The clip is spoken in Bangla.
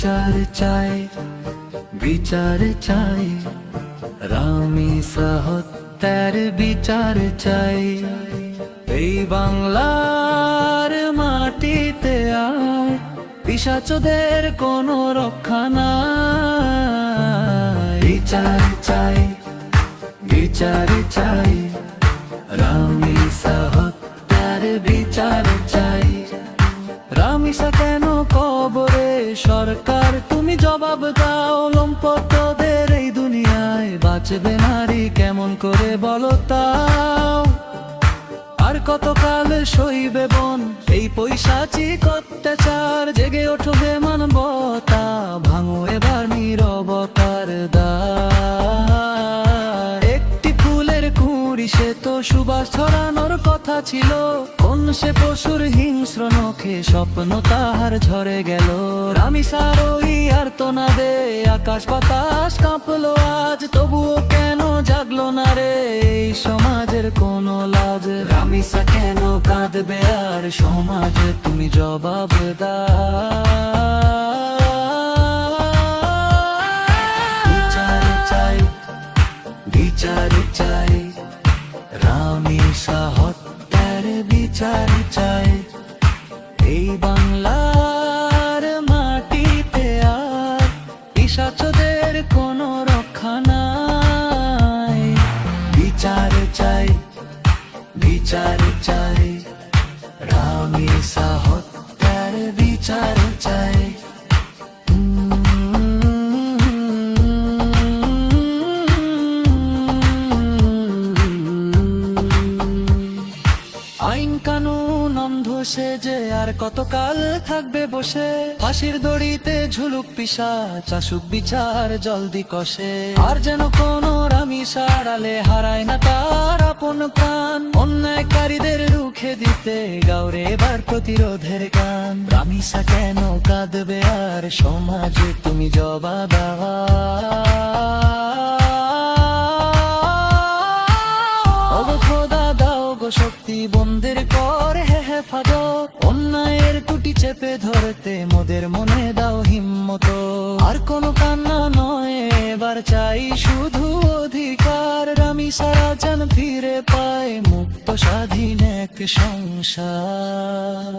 বিচার চাই, বিচার চাই, রামিসা হত্যার বিচার চাই। এই বাংলার মাটিতে আর পিশাচদের কোনো রক্ষা নাই। বিচার চাই, বিচার চাই, রামিসা হত্যার বিচার চাই। রামিসা কেন কবরে? সরকার তুমি জবাব দাও। লম্পটদের এই দুনিয়ায় বাঁচবে নারী কেমন করে বলো তাও? আর কতকাল সইবে বোন এই পৈশাচিক অত্যাচার? জেগে ওঠবে মানবতা, ভাঙো এবার নীরবতার দ্বার। একটি ফুলের কুঁড়ি সে তো সুবাস ছড়ানোর কথা ছিল, কোন সে পশুর হিংস্র নখে স্বপ্ন তাহার ঝরে গেল। রামিসার ওই আর্তনাদে আকাশ বাতাস কাঁপলো আজ, তবুও কেন জাগলো না রে এই সমাজের কোনো লাজ? রামিসা কেন কাঁদবে আর সমাজ তুমি জবাব দাও। বিচার চাই, বিচার চাই, রামিসা হত্যার বিচার চাই। এই বাংলার মাটিতে আর পিশাচদের কোনো রক্ষা নাই। বিচার চাই, বিচার চাই, রামিসা হত্যার বিচার চাই। আইন কানুন অন্ধ সেজে আর কতকাল থাকবে বসে? ফাঁসির দড়িতে ঝুলুক পিশাচ, আসুক বিচার জলদি কষে। আর যেন কোনো রামিসার আড়ালে হারায় না তার আপন প্রাণ। অন্যায়কারীদের রুখে দিতে গাওরে এবার প্রতিরোধের গান। রামিসা কেন কাঁদবে আর সমাজে তুমি জবাব দাও। শক্তি বন্ধের কর হেফাজত, অন্যায়ের টুটি চেপে ধরতে মোদের মনে দাও হিম্মত। আর কোনো কান্না নয় এবার চাই শুধু অধিকার। রামিসারা যেন ফিরে পায় মুক্ত স্বাধীন এক সংসার।